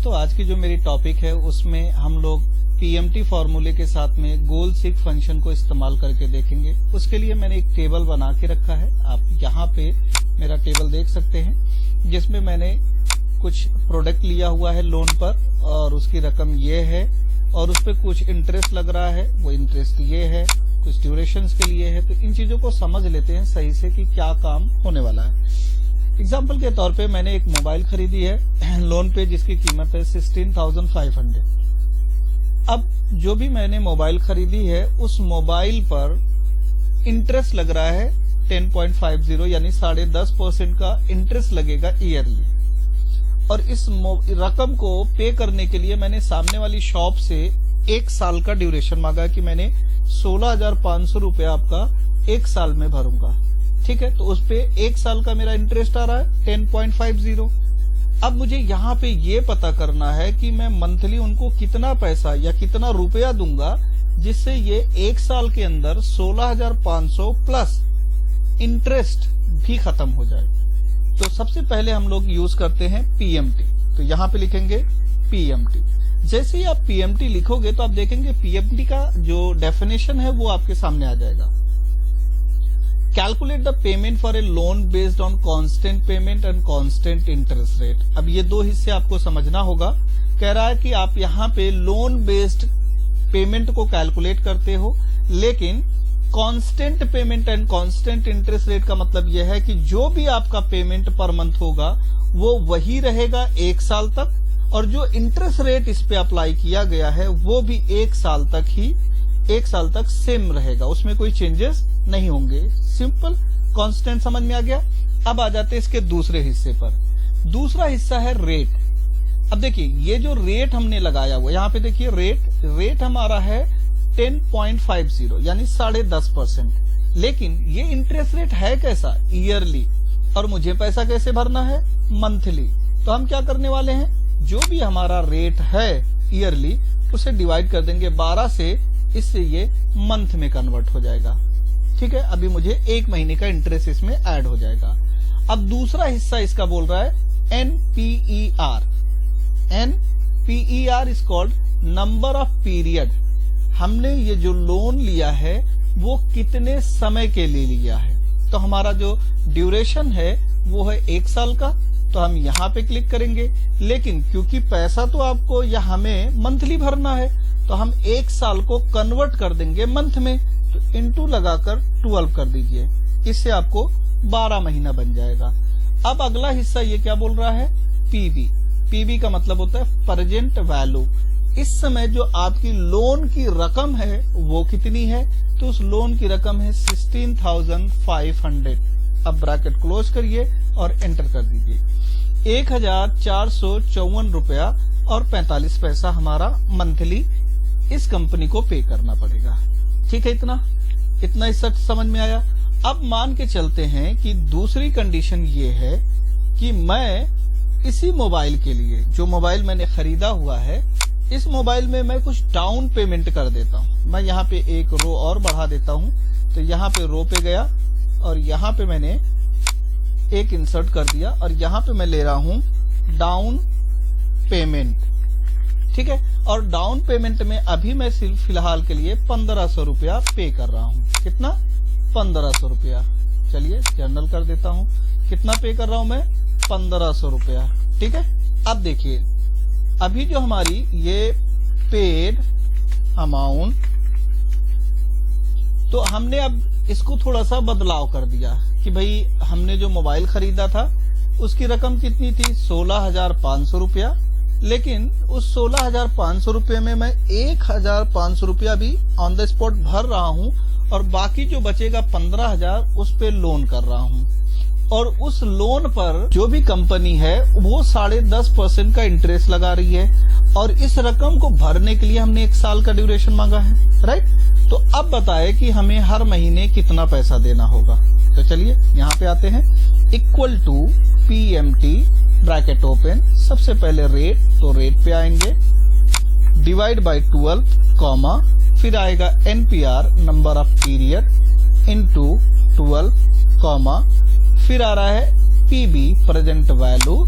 दोस्तों आज की जो मेरी टॉपिक है उसमें हम लोग पीएमटी फॉर्मूले के साथ में गोल सीक फंक्शन को इस्तेमाल करके देखेंगे। उसके लिए मैंने एक टेबल बना के रखा है, आप यहाँ पे मेरा टेबल देख सकते हैं, जिसमें मैंने कुछ प्रोडक्ट लिया हुआ है लोन पर और उसकी रकम ये है और उस पर कुछ इंटरेस्ट लग रहा है, वो इंटरेस्ट ये है, कुछ ड्यूरेशंस के लिए है। तो इन चीजों को समझ लेते हैं सही से कि क्या काम होने वाला है। एग्जाम्पल के तौर पे मैंने एक मोबाइल खरीदी है लोन पे जिसकी कीमत है 16,500। अब जो भी मैंने मोबाइल खरीदी है उस मोबाइल पर इंटरेस्ट लग रहा है 10.50 यानी 10.5% का इंटरेस्ट लगेगा ईयरली। और इस रकम को पे करने के लिए मैंने सामने वाली शॉप से 1 साल का ड्यूरेशन मांगा कि मैंने 16,500 रुपये आपका 1 साल में भरूंगा। ठीक है, तो उस पे 1 साल का मेरा इंटरेस्ट आ रहा है 10.50। अब मुझे यहाँ पे ये पता करना है कि मैं मंथली उनको कितना पैसा या कितना रुपया दूंगा जिससे ये 1 साल के अंदर 16,500 प्लस इंटरेस्ट भी खत्म हो जाए। तो सबसे पहले हम लोग यूज करते हैं पीएमटी। तो यहाँ पे लिखेंगे पीएमटी। जैसे ही आप पीएमटी लिखोगे तो आप देखेंगे पीएमटी का जो डेफिनेशन है वो आपके सामने आ जाएगा। Calculate the payment for a loan based on constant payment and constant interest rate. अब ये 2 हिस्से आपको समझना होगा। कह रहा है कि आप यहाँ पे लोन बेस्ड पेमेंट को कैलकुलेट करते हो, लेकिन constant payment and constant interest rate का मतलब यह है कि जो भी आपका पेमेंट पर मंथ होगा वो वही रहेगा 1 साल तक, और जो इंटरेस्ट रेट इस पे अप्लाई किया गया है वो भी 1 साल तक सेम रहेगा, उसमें कोई चेंजेस नहीं होंगे। सिंपल कांस्टेंट समझ में आ गया। अब आ जाते हैं इसके दूसरे हिस्से पर। दूसरा हिस्सा है रेट। अब देखिए ये जो रेट हमने लगाया हुआ, यहाँ पे देखिए रेट हमारा है 10.50 यानी 10.5%। लेकिन ये इंटरेस्ट रेट है कैसा? ईयरली। और मुझे पैसा कैसे भरना है? मंथली। तो हम क्या करने वाले हैं, जो भी हमारा रेट है ईयरली उसे डिवाइड कर देंगे 12 से, इससे ये मंथ में कन्वर्ट हो जाएगा। ठीक है, अभी मुझे 1 महीने का इंटरेस्ट इसमें ऐड हो जाएगा। अब दूसरा हिस्सा इसका बोल रहा है NPER. NPER is called number of period. हमने ये जो लोन लिया है वो कितने समय के लिए लिया है। तो हमारा जो ड्यूरेशन है वो है 1 साल का, तो हम यहाँ पे क्लिक करेंगे। लेकिन क्योंकि पैसा तो आपको या हमें मंथली भरना है, तो हम 1 साल को कन्वर्ट कर देंगे मंथ में। तो इंटू लगाकर 12 कर दीजिए, इससे आपको 12 महीना बन जाएगा। अब अगला हिस्सा ये क्या बोल रहा है? पीवी। पीवी का मतलब होता है प्रेजेंट वैल्यू। इस समय जो आपकी लोन की रकम है वो कितनी है? तो उस लोन की रकम है 16,500। अब ब्रैकेट क्लोज करिए और एंटर कर दीजिए। 1,454 रुपया और 45 पैसा हमारा मंथली इस कंपनी को पे करना पड़ेगा। ठीक है, इतना हिस्सा समझ में आया। अब मान के चलते हैं कि दूसरी कंडीशन ये है कि मैं इसी मोबाइल के लिए, जो मोबाइल मैंने खरीदा हुआ है, इस मोबाइल में मैं कुछ डाउन पेमेंट कर देता हूं। मैं यहाँ पे एक रो और बढ़ा देता हूं। तो यहाँ पे रो पे गया और यहाँ पे मैंने एक इंसर्ट कर दिया और यहाँ पे मैं ले रहा हूं डाउन पेमेंट। ठीक है, और डाउन पेमेंट में अभी मैं सिर्फ फिलहाल के लिए 1,500 रुपया पे कर रहा हूं। कितना? 1,500 रुपया। चलिए जर्नल कर देता हूं। कितना पे कर रहा हूं मैं? 1,500 रुपया। ठीक है, अब देखिए अभी जो हमारी ये पेड अमाउंट, तो हमने अब इसको थोड़ा सा बदलाव कर दिया कि भाई हमने जो मोबाइल खरीदा था उसकी रकम कितनी थी? 16,500 रुपया। लेकिन उस 16,500 रुपये में मैं 1,500 रुपया भी ऑन द स्पॉट भर रहा हूं और बाकी जो बचेगा 15,000 उस पे लोन कर रहा हूं। और उस लोन पर जो भी कंपनी है वो 10.5% का इंटरेस्ट लगा रही है और इस रकम को भरने के लिए हमने 1 साल का ड्यूरेशन मांगा है। राइट, तो अब बताए कि हमें हर महीने कितना पैसा देना होगा। तो चलिए यहाँ पे आते हैं। Equal to PMT bracket open, सबसे पहले रेट, तो रेट पे आएंगे, डिवाइड बाय 12 कॉमा, फिर आएगा NPR number of period into 12 comma, फिर आ रहा है PB present value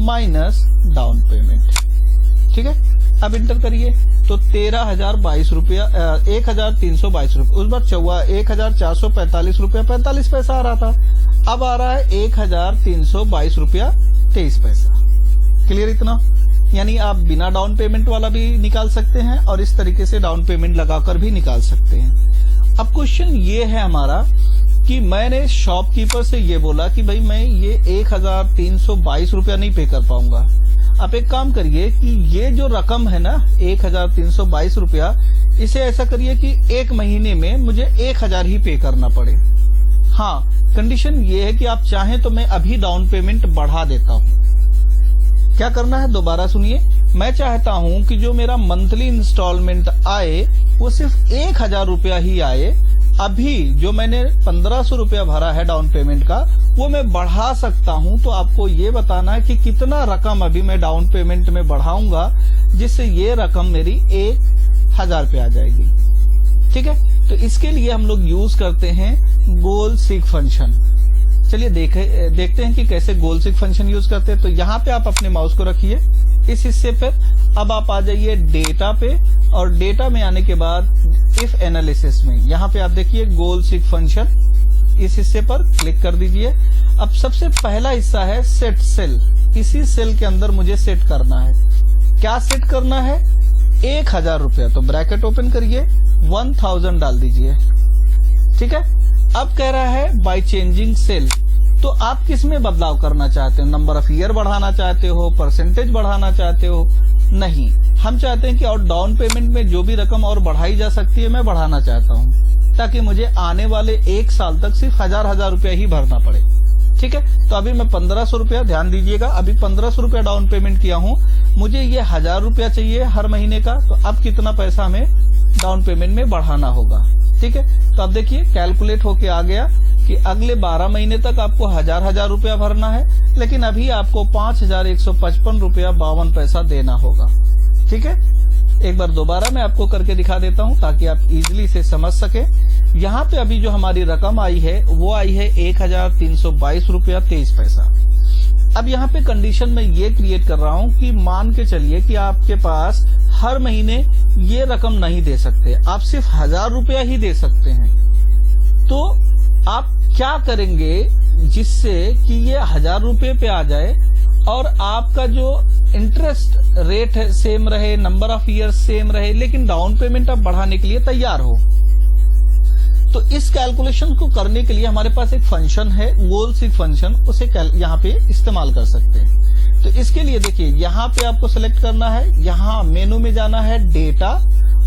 minus down payment. ठीक है, अब इंटर करिए तो 13,022 रुपया 1,322 रुपया, उस बार 1,445 रुपया 45 पैसा आ रहा था, अब आ रहा है 1,322 रुपया 23 पैसा। क्लियर इतना? यानी आप बिना डाउन पेमेंट वाला भी निकाल सकते हैं और इस तरीके से डाउन पेमेंट लगाकर भी निकाल सकते हैं। अब क्वेश्चन ये है हमारा कि मैंने शॉपकीपर से ये बोला कि भाई मैं ये 1,322 रुपया नहीं पे कर पाऊंगा। आप एक काम करिए कि ये जो रकम है ना 1,322 रुपया, इसे ऐसा करिए कि एक महीने में मुझे 1,000 ही पे करना पड़े। हाँ, कंडीशन ये है कि आप चाहें तो मैं अभी डाउन पेमेंट बढ़ा देता हूं। क्या करना है दोबारा सुनिए। मैं चाहता हूं कि जो मेरा मंथली इंस्टॉलमेंट आए वो सिर्फ 1,000 रुपया ही आए। अभी जो मैंने 1,500 रुपया भरा है डाउन पेमेंट का, वो मैं बढ़ा सकता हूं। तो आपको ये बताना है कि कितना रकम अभी मैं डाउन पेमेंट में बढ़ाऊंगा जिससे ये रकम मेरी 1,000 पे आ जाएगी। ठीक है, तो इसके लिए हम लोग यूज करते हैं गोल सीक फंक्शन। चलिए देखते हैं कि कैसे गोल सीक फंक्शन यूज करते हैं। तो यहाँ पे आप अपने माउस को रखिए इस हिस्से पर। अब आप आ जाइए डेटा पे, और डेटा में आने के बाद इफ एनालिसिस में यहाँ पे आप देखिए गोल सीक फंक्शन, इस हिस्से पर क्लिक कर दीजिए। अब सबसे पहला हिस्सा है सेट सेल। इसी सेल के अंदर मुझे सेट करना है। क्या सेट करना है? 1,000 रुपया। तो ब्रैकेट ओपन करिए, 1,000 डाल दीजिए। ठीक है, अब कह रहा है बाय चेंजिंग सेल। तो आप किस में बदलाव करना चाहते हो? नंबर ऑफ ईयर बढ़ाना चाहते हो, परसेंटेज बढ़ाना चाहते हो? नहीं, हम चाहते हैं कि और डाउन पेमेंट में जो भी रकम और बढ़ाई जा सकती है मैं बढ़ाना चाहता हूं, ताकि मुझे आने वाले 1 साल तक सिर्फ 1,000 रुपया ही भरना पड़े। ठीक है, तो अभी मैं 1,500 रुपया, ध्यान दीजिएगा, अभी 1,500 रुपया डाउन पेमेंट किया हूं, मुझे ये 1,000 रुपया चाहिए हर महीने का। तो अब कितना पैसा हमें डाउन पेमेंट में बढ़ाना होगा? ठीक है, तो अब देखिए कैलकुलेट होके आ गया कि अगले 12 महीने तक आपको 1,000 रुपया भरना है, लेकिन अभी आपको 5,155 रुपया 52 पैसा देना होगा। ठीक है, एक बार दोबारा मैं आपको करके दिखा देता हूं ताकि आप इजीली से समझ सके। यहाँ पे अभी जो हमारी रकम आई है वो आई है 1,322 रुपया 23 पैसा। अब यहाँ पे कंडीशन में ये क्रिएट कर रहा हूं कि मान के चलिए कि आपके पास हर महीने ये रकम नहीं दे सकते, आप सिर्फ 1,000 रुपया ही दे सकते हैं। तो आप क्या करेंगे जिससे कि ये 1,000 रुपये पे आ जाए और आपका जो इंटरेस्ट रेट है सेम रहे, नंबर ऑफ ईयर सेम रहे, लेकिन डाउन पेमेंट आप बढ़ाने के लिए तैयार हो। तो इस कैलकुलेशन को करने के लिए हमारे पास एक फंक्शन है गोल सीक फंक्शन, उसे यहाँ पे इस्तेमाल कर सकते हैं। तो इसके लिए देखिए यहाँ पे आपको सेलेक्ट करना है, यहाँ मेनू में जाना है डेटा,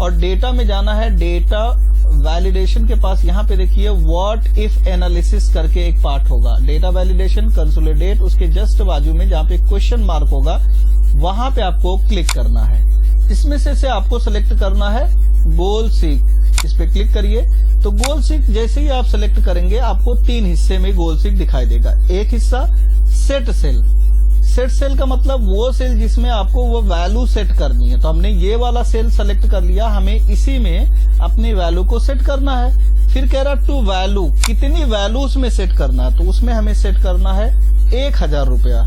और डेटा में जाना है डेटा वैलिडेशन के पास। यहाँ पे देखिए व्हाट इफ एनालिसिस करके एक पार्ट होगा, डेटा वैलिडेशन कंसोलिडेट, उसके जस्ट बाजू में जहाँ पे क्वेश्चन मार्क होगा वहां पे आपको क्लिक करना है। इसमें से आपको सेलेक्ट करना है गोल सीक, इस पे क्लिक करिए। तो गोल सीक जैसे ही आप सेलेक्ट करेंगे आपको 3 हिस्से में गोल सीक दिखाई देगा। एक हिस्सा सेट सेल, सेट सेल का मतलब वो सेल जिसमें आपको वो वैल्यू सेट करनी है। तो हमने ये वाला सेल सेलेक्ट कर लिया, हमें इसी में अपनी वैल्यू को सेट करना है। फिर कह रहा टू वैल्यू, कितनी वैल्यू उसमें सेट करना है, तो उसमें हमें सेट करना है 1,000 रुपया।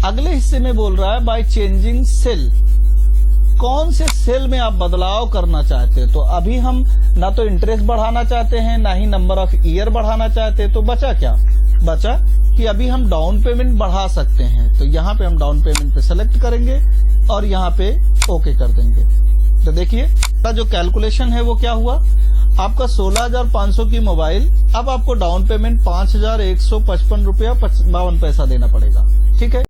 अगले हिस्से में बोल रहा है बाय चेंजिंग सेल, कौन से सेल में आप बदलाव करना चाहते हैं। तो अभी हम ना तो इंटरेस्ट बढ़ाना चाहते हैं, ना ही नंबर ऑफ ईयर बढ़ाना चाहते हैं। तो बचा क्या? बचा कि अभी हम डाउन पेमेंट बढ़ा सकते हैं। तो यहाँ पे हम डाउन पेमेंट पे सेलेक्ट करेंगे और यहाँ पे ओके कर देंगे। तो देखिए जो कैलकुलेशन है वो क्या हुआ, आपका 16,500 की मोबाइल, अब आपको डाउन पेमेंट 5,155 रुपया 52 पैसा देना पड़ेगा। ठीक है।